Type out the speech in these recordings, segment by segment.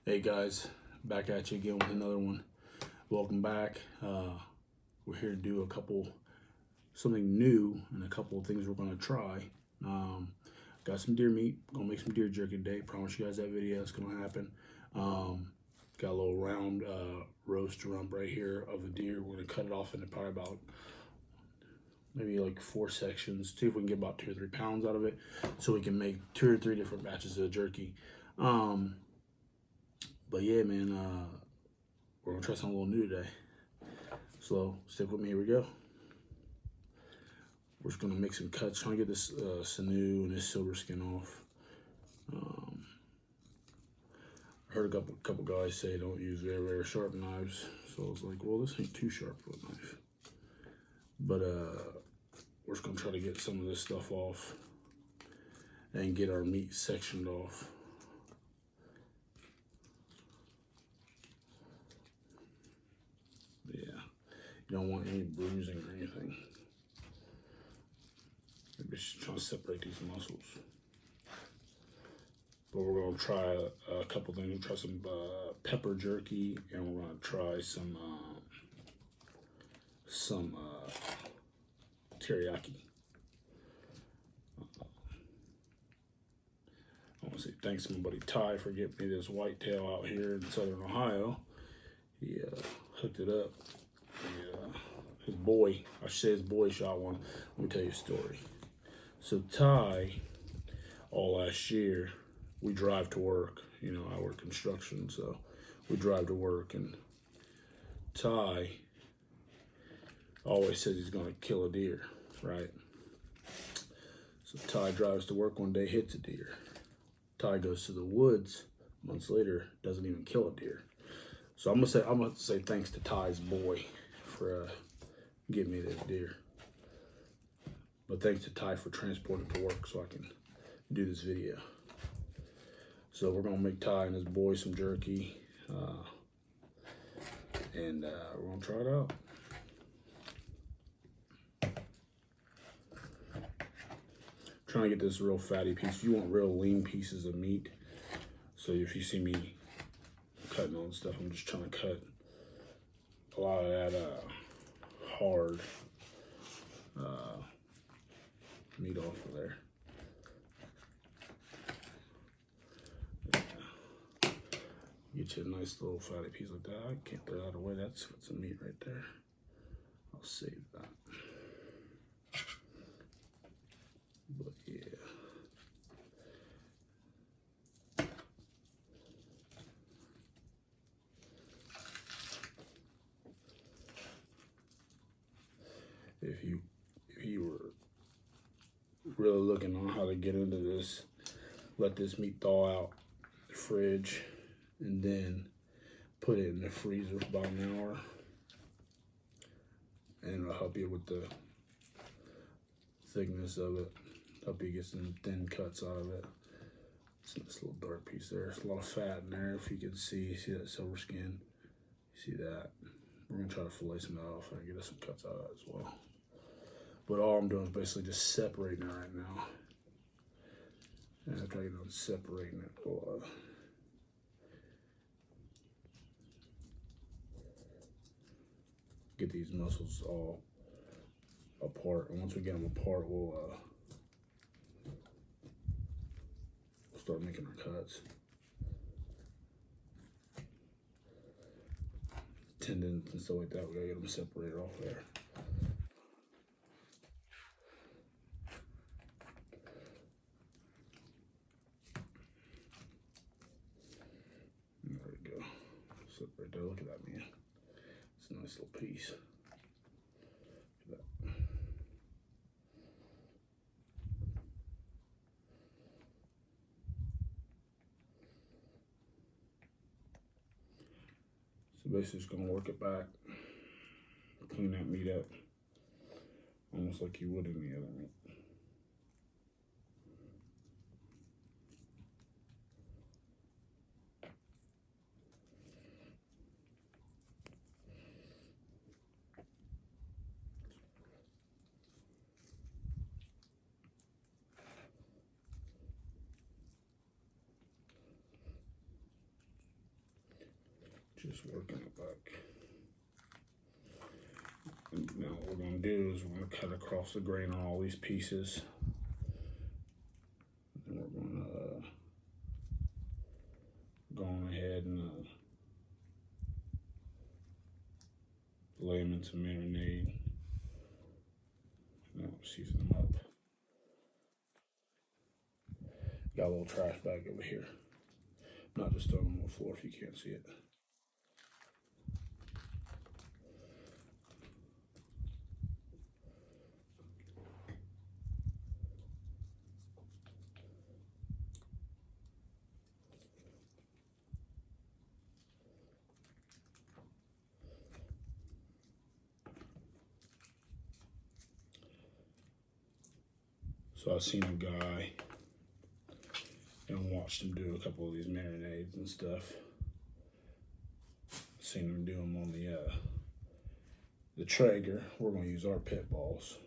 Hey guys, back at you again with another one. Welcome back. We're here to do something new and a couple of things we're gonna try. Got some deer meat, gonna make some deer jerky today. Promise you guys that video, it's gonna happen. Got a little round roast rump right here of the deer. We're gonna cut it off into probably about maybe like 4 sections. See if we can get about 2 or 3 pounds out of it, so we can make 2 or 3 different batches of jerky. But yeah, man, we're gonna try something a little new today. So stick with me. Here we go. We're just gonna make some cuts, trying to get this sinew and this silver skin off. I heard a couple guys say don't use very sharp knives, so I was like, well, this ain't too sharp for a knife. But we're just gonna try to get some of this stuff off and get our meat sectioned off. Yeah, you don't want any bruising or anything. Maybe just trying to separate these muscles. But we're gonna try a couple things. We'll try some pepper jerky, and we're gonna try some teriyaki. I want to say thanks to my buddy Ty for getting me this whitetail out here in southern Ohio. He hooked it up. His boy, I should say his boy, shot one. Let me tell you a story. So Ty, all last year, we drive to work. You know, I work construction, so we drive to work, and Ty always says he's gonna kill a deer, right? So Ty drives to work one day, hits a deer. Ty goes to the woods months later, doesn't even kill a deer. So I'm gonna say thanks to Ty's boy for getting me this deer. But thanks to Ty for transporting to work so I can do this video. So we're gonna make Ty and his boy some jerky, and we're gonna try it out. Trying to get this real fatty piece. You want real lean pieces of meat. So if you see me cutting on stuff, I'm just trying to cut a lot of that hard meat off of there. Yeah. Get you a nice little fatty piece like that. I can't throw that away. That's some meat right there. I'll save that. But yeah. If you were really looking on how to get into this, let this meat thaw out in the fridge and then put it in the freezer for about an hour, and it'll help you with the thickness of it, help you get some thin cuts out of it. It's a nice little dark piece there. There's a lot of fat in there. If you can see that silver skin, you see that. We're gonna try to fillet some of that off and get us some cuts out of that as well. But all I'm doing is basically just separating it right now. And after I get done separating it, we'll get these muscles all apart. And once we get them apart, we'll start making our cuts. Tendons and stuff like that, we gotta get them separated off there. There we go. Separate there. Look at that, man. It's a nice little piece. Look at that. So basically just gonna work it back, clean that meat up, almost like you would any other meat. Just working it back. And now what we're going to do is we're going to cut across the grain on all these pieces. And we're going to go on ahead and lay them in some marinade. Now season them up. Got a little trash bag over here. I'm not just throwing them on the floor if you can't see it. So I've seen a guy and watched him do a couple of these marinades and stuff. Seen him do them on the Traeger. We're going to use our pit balls.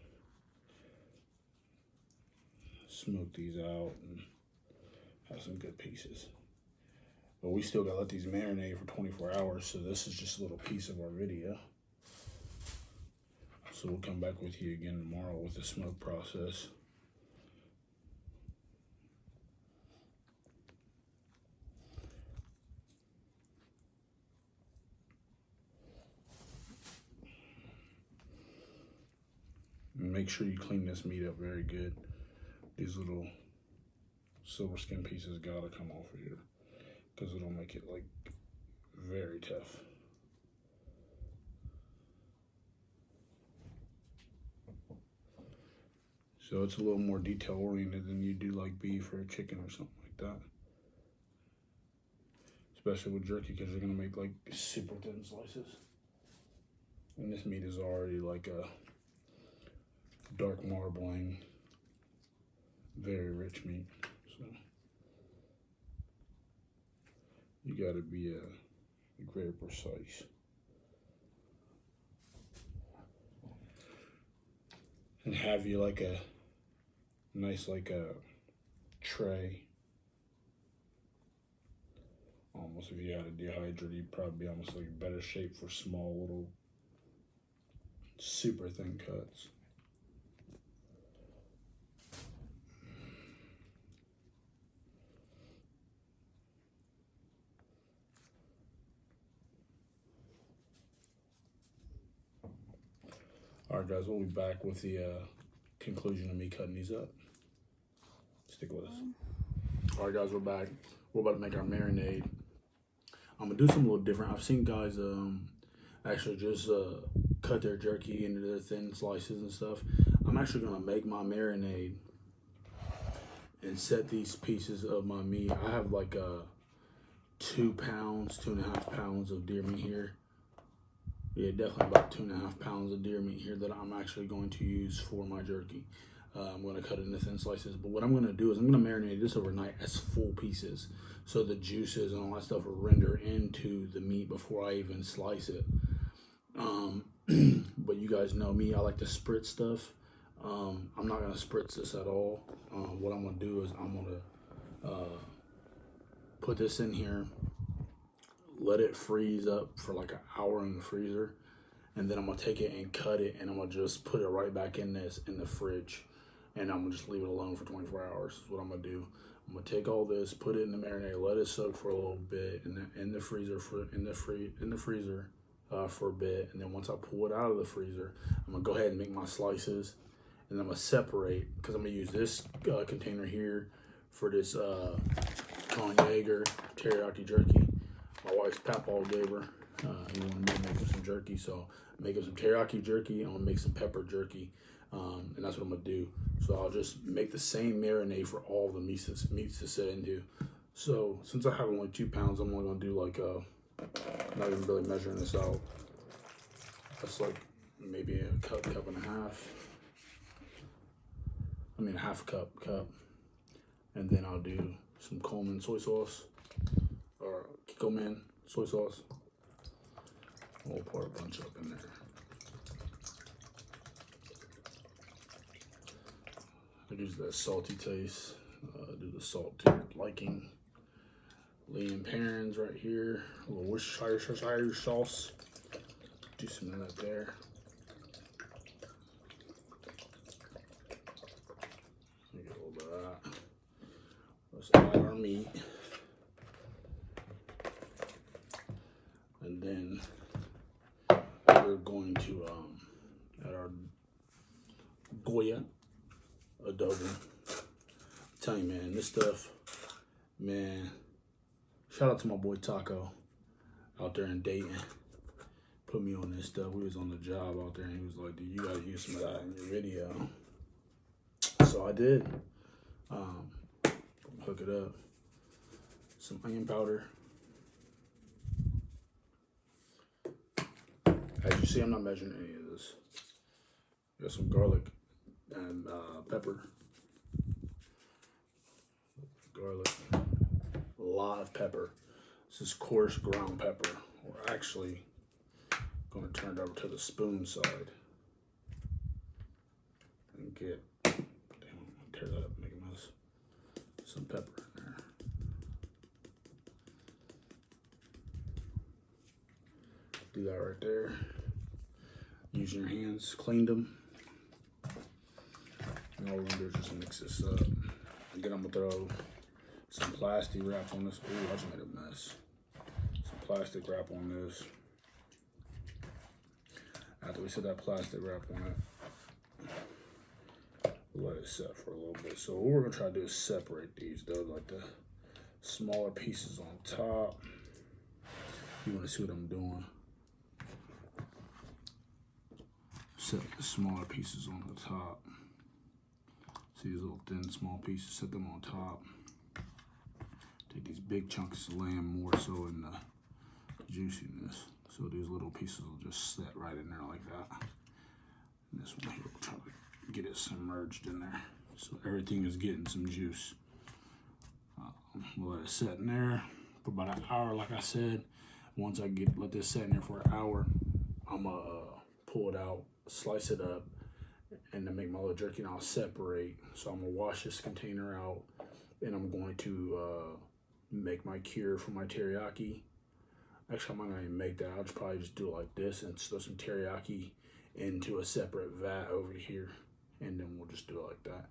Smoke these out and have some good pieces. But we still got to let these marinate for 24 hours, so this is just a little piece of our video. So we'll come back with you again tomorrow with the smoke process. Make sure you clean this meat up very good. These little silver skin pieces gotta come off of here because it'll make it like very tough. So it's a little more detail oriented than you do like beef or chicken or something like that. Especially with jerky because you're gonna make like super thin slices. And this meat is already like a dark marbling, very rich meat. So you gotta be very precise. And have you like a nice like a tray. Almost if you had a dehydrator, you'd probably be almost like better shape for small little super thin cuts. All right, guys, we'll be back with the conclusion of me cutting these up. Stick with us. All right, guys, we're back. We're about to make our marinade. I'm gonna do something a little different. I've seen guys actually just cut their jerky into their thin slices and stuff. I'm actually gonna make my marinade and set these pieces of my meat. I have like 2 pounds, 2.5 pounds of deer meat here. Yeah, definitely about 2.5 pounds of deer meat here that I'm actually going to use for my jerky. I'm going to cut it into thin slices, but what I'm going to do is I'm going to marinate this overnight as full pieces, so the juices and all that stuff will render into the meat before I even slice it. But you guys know me, I like to spritz stuff. I'm not going to spritz this at all. What I'm going to do is I'm going to put this in here, let it freeze up for like an hour in the freezer, and then I'm gonna take it and cut it, and I'm gonna just put it right back in the fridge, and I'm gonna just leave it alone for 24 hours. Is what I'm gonna do. I'm gonna take all this, put it in the marinade, let it soak for a little bit in the freezer for a bit, and then once I pull it out of the freezer, I'm gonna go ahead and make my slices, and I'm gonna separate because I'm gonna use this container here for this Jaeger teriyaki jerky. My wife's papaw gave her. He wanted me to make him some jerky, so make him some teriyaki jerky. I'm gonna make some pepper jerky, and that's what I'm gonna do. So I'll just make the same marinade for all the meats to set into. So since I have only 2 pounds, I'm only gonna do like not even really measuring this out. That's like maybe a cup and a half. I mean a half cup. And then I'll do some Coleman soy sauce. Or Kikkoman soy sauce. We'll pour a bunch up in there. I use that salty taste. Do the salt to your liking. Lean parents right here. A little Worcestershire sauce. Do some of that there. Get a little bit of that. Let's add our meat. And then we're going to add our Goya adobo. I'm telling you, man, this stuff, man. Shout out to my boy Taco out there in Dayton. Put me on this stuff. We was on the job out there, and he was like, "Dude, you gotta use some of that in your video." So I did. Hook it up. Some onion powder. As you see, I'm not measuring any of this. Got some garlic and pepper. Garlic. A lot of pepper. This is coarse ground pepper. We're actually going to turn it over to the spoon side and get, tear that up and make a mess. Some pepper in there. Do that right there. Using your hands, cleaned them. And all we're gonna do is just mix this up. Again, I'm gonna throw some plastic wrap on this. Ooh, I just made a mess. Some plastic wrap on this. After we set that plastic wrap on it, we'll let it set for a little bit. So what we're gonna try to do is separate these though, like the smaller pieces on top. You wanna see what I'm doing? Set the smaller pieces on the top. See these little thin small pieces, set them on top. Take these big chunks of lamb more so in the juiciness. So these little pieces will just set right in there like that. And this one here, we'll try to get it submerged in there. So everything is getting some juice. We'll let it set in there for about an hour, like I said. Once I let this set in there for an hour, I'm gonna pull it out, slice it up, and then make my little jerky, and I'll separate. So I'm gonna wash this container out, and I'm going to make my cure for my teriyaki. Actually, I'm not gonna even make that. I'll probably just do it like this and throw some teriyaki into a separate vat over here, and then we'll just do it like that.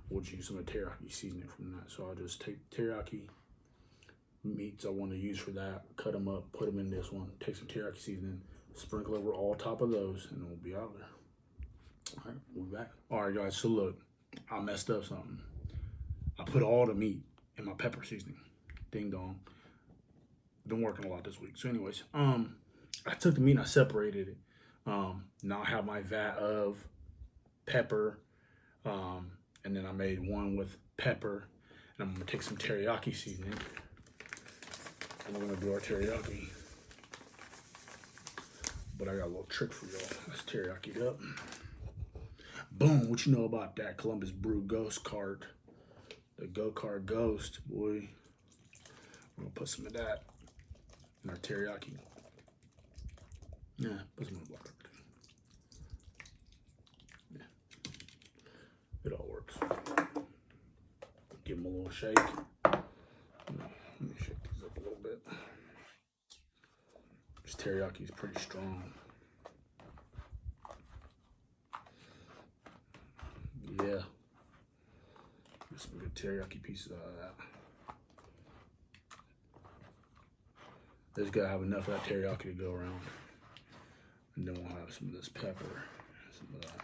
We'll just use some of the teriyaki seasoning from that. So I'll just take teriyaki meats I want to use for that, cut them up, put them in this one, take some teriyaki seasoning, sprinkle over all top of those, and we'll be out there. All right, we'll be back. All right, guys, so look, I messed up something. I put all the meat in my pepper seasoning. Ding dong. Been working a lot this week. So anyways, I took the meat and I separated it. Now I have my vat of pepper, and then I made one with pepper, and I'm gonna take some teriyaki seasoning, and we're gonna do our teriyaki. But I got a little trick for y'all. Let's teriyaki it up. Boom, what you know about that Columbus Brew Ghost cart? The go-kart Ghost, boy. We're gonna put some of that in our teriyaki. Yeah, put some of the block. Yeah, it all works. Give them a little shake. Let me shake these up a little bit. This teriyaki is pretty strong. Yeah. Get some good teriyaki pieces out of that. Just gotta have enough of that teriyaki to go around. And then we'll have some of this pepper. Some of that.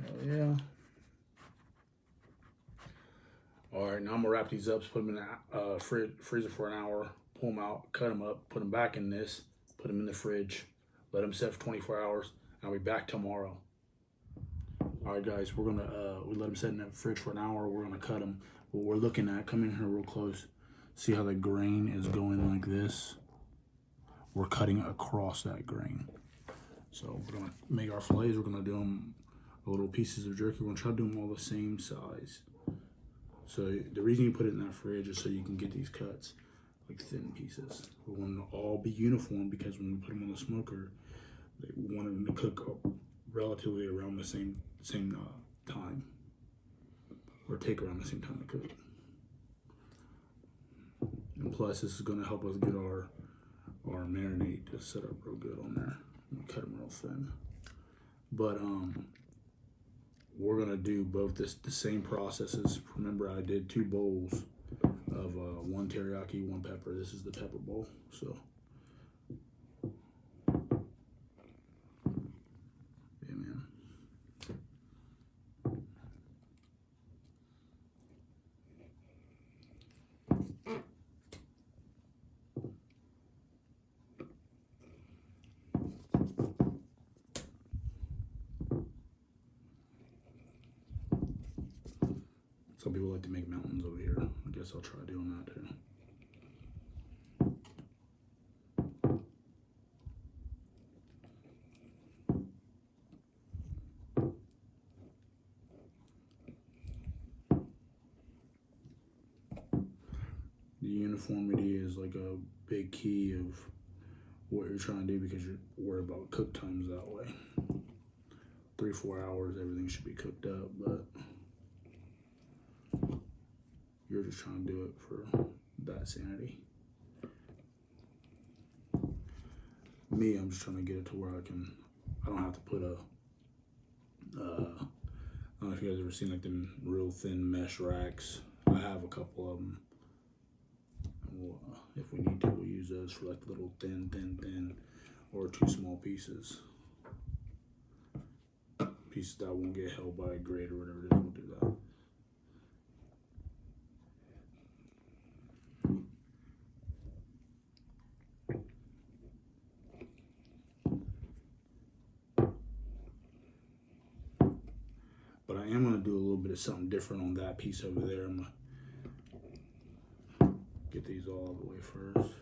Hell yeah. Alright, now I'm gonna wrap these up, put them in the freezer for an hour, pull them out, cut them up, put them back in this, put them in the fridge, let them set for 24 hours, and I'll be back tomorrow. Alright guys, we're gonna, we let them set in the fridge for an hour, we're gonna cut them. What we're looking at, come in here real close, see how the grain is going like this? We're cutting across that grain. So we're gonna make our fillets, we're gonna do them little pieces of jerky, we're gonna try to do them all the same size. So the reason you put it in that fridge is so you can get these cuts, like thin pieces. We want them to all be uniform because when we put them on the smoker, we want them to cook relatively around the same time, or take around the same time to cook. And plus, this is going to help us get our marinade to set up real good on there. I'm gonna cut them real thin. But we're gonna do both the same processes. Remember, I did 2 bowls of 1 teriyaki, 1 pepper. This is the pepper bowl. So yeah, man. Some people like to make mountains over here. I guess I'll try doing that too. The uniformity is like a big key of what you're trying to do, because you're worried about cook times that way. 3-4 hours, everything should be cooked up, but you're just trying to do it for that sanity. Me, I'm just trying to get it to where I don't have to put a, I don't know if you guys ever seen like them real thin mesh racks. I have a couple of them. If we need to, we'll use those for like little thin, or 2 small pieces. Pieces that won't get held by a grate or whatever it is, we'll do that. But I am going to do a little bit of something different on that piece over there. I'm going to get these all the way first.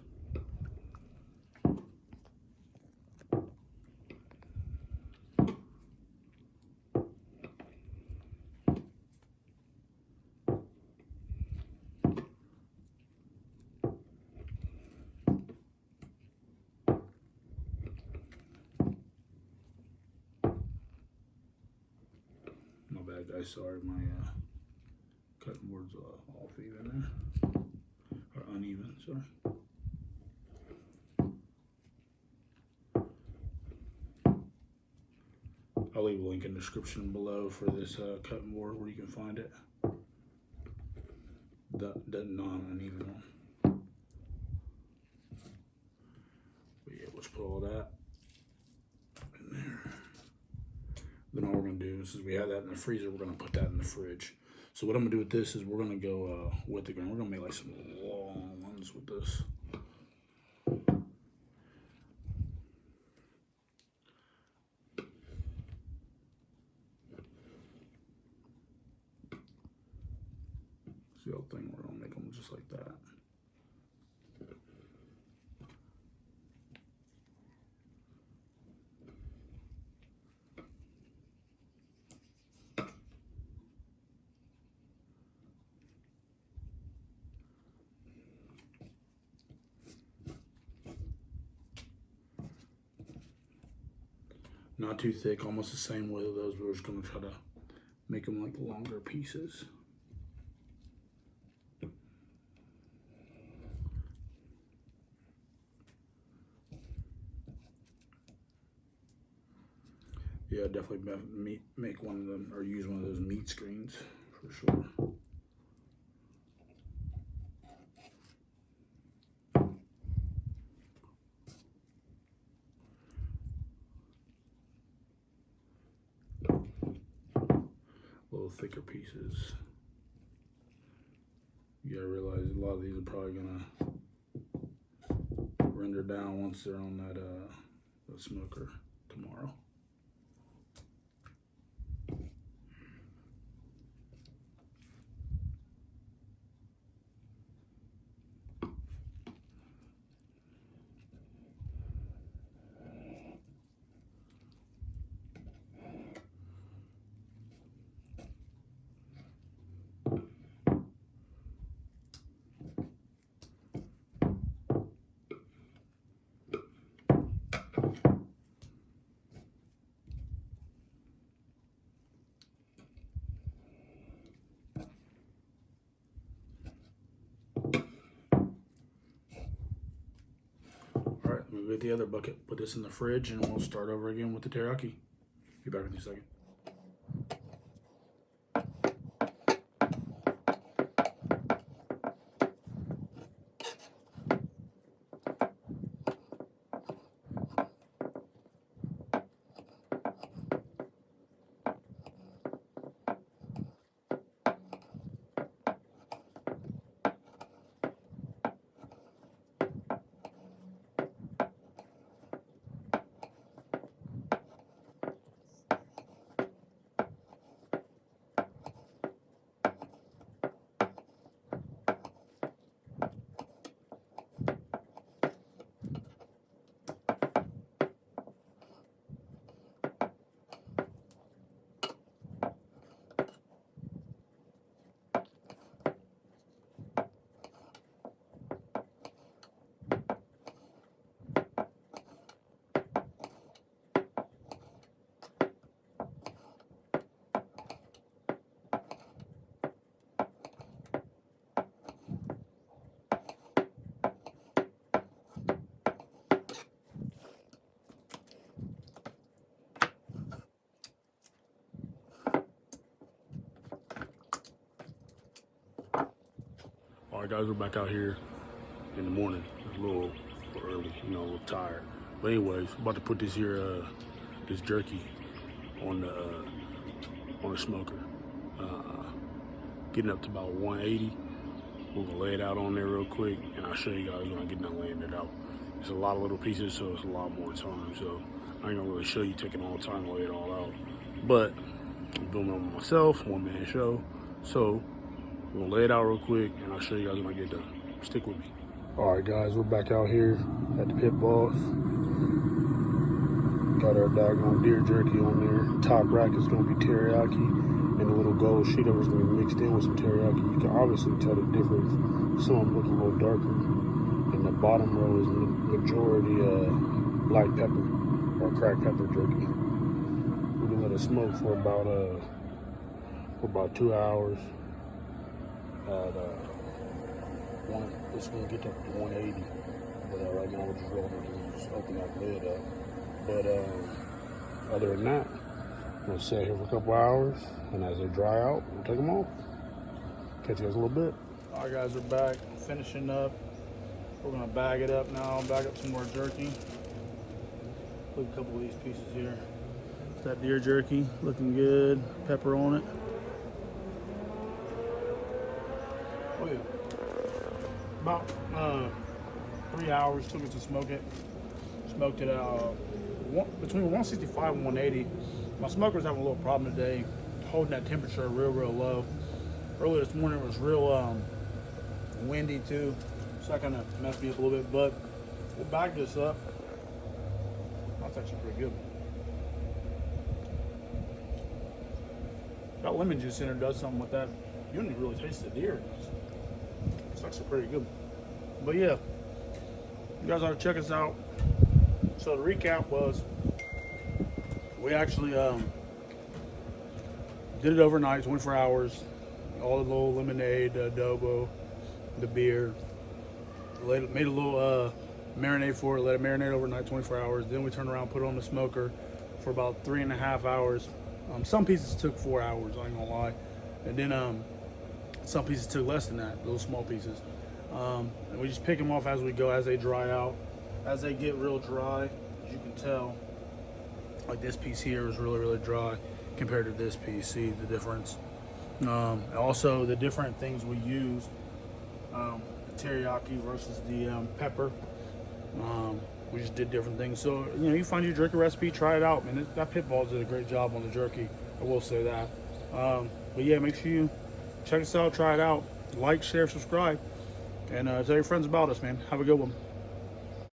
My bad, guys. Sorry, my cutting board's off even there, or uneven. Sorry. I'll leave a link in the description below for this cutting board where you can find it. The non-uneven one. But yeah, let's put all that in there. Then all we're gonna do is, we have that in the freezer, we're gonna put that in the fridge. So what I'm gonna do with this is we're gonna go with the grain. We're gonna make like some long ones with this. See the thing, we're gonna make them just like that. Not too thick, almost the same way with those, but we're just gonna try to make them like longer pieces. Yeah, definitely make one of them, or use one of those meat screens for sure. Little thicker pieces. You gotta realize a lot of these are probably gonna render down once they're on that the smoker tomorrow. We'll get the other bucket, put this in the fridge, and we'll start over again with the teriyaki. Be back in a second. All right, guys, we're back out here in the morning. It's a little early, you know, a little tired. But anyways, we're about to put this here, this jerky on the smoker. Getting up to about 180. We're gonna lay it out on there real quick, and I'll show you guys when I get done laying it out. It's a lot of little pieces, so it's a lot more time. So I ain't gonna really show you taking all the time to lay it all out. But I'm doing it myself, one-man show. So we're gonna lay it out real quick, and I'll show you guys when I get done. Stick with me. All right, guys, we're back out here at the pit boss. Got our daggone deer jerky on there. Top rack is gonna be teriyaki, and the little gold sheet over is gonna be mixed in with some teriyaki. You can obviously tell the difference. Some of them look a little darker, and the bottom row is the majority black pepper or cracked pepper jerky. We're gonna let it smoke for about 2 hours. It's gonna get up to 180, but right now we're just rolling it and just open that lid up. But other than that, I'm gonna sit here for a couple hours, and as they dry out, we'll take them off. Catch you guys a little bit. All right, guys, we're back, finishing up. We're gonna bag it up now, bag up some more jerky. Look at a couple of these pieces here. It's that deer jerky, looking good, pepper on it. Oh yeah. About 3 hours took it to smoke it. Smoked it between 165 and 180. My smoker's having a little problem today, holding that temperature real low. Earlier this morning it was real windy too, so that kind of messed me up a little bit. But we'll bag this up. That's actually pretty good. Got lemon juice in there, does something with that. You don't even really taste the deer. It's actually pretty good. But yeah, you guys ought to check us out. So the recap was, we actually did it overnight, 24 hours. All the little lemonade, the adobo, the beer. Made a little marinade for it, let it marinate overnight, 24 hours. Then we turned around, put it on the smoker for about 3.5 hours. Some pieces took 4 hours, I ain't gonna lie. And then some pieces took less than that, little small pieces. And we just pick them off as we go, as they dry out. As they get real dry, as you can tell, like this piece here is really dry compared to this piece. See the difference? Also, the different things we used, the teriyaki versus the pepper. We just did different things. So, you know, you find your jerky recipe, try it out, man. That Pitbull did a great job on the jerky. I will say that. But yeah, make sure you check us out, try it out. Like, share, subscribe, and tell your friends about us, man. Have a good one.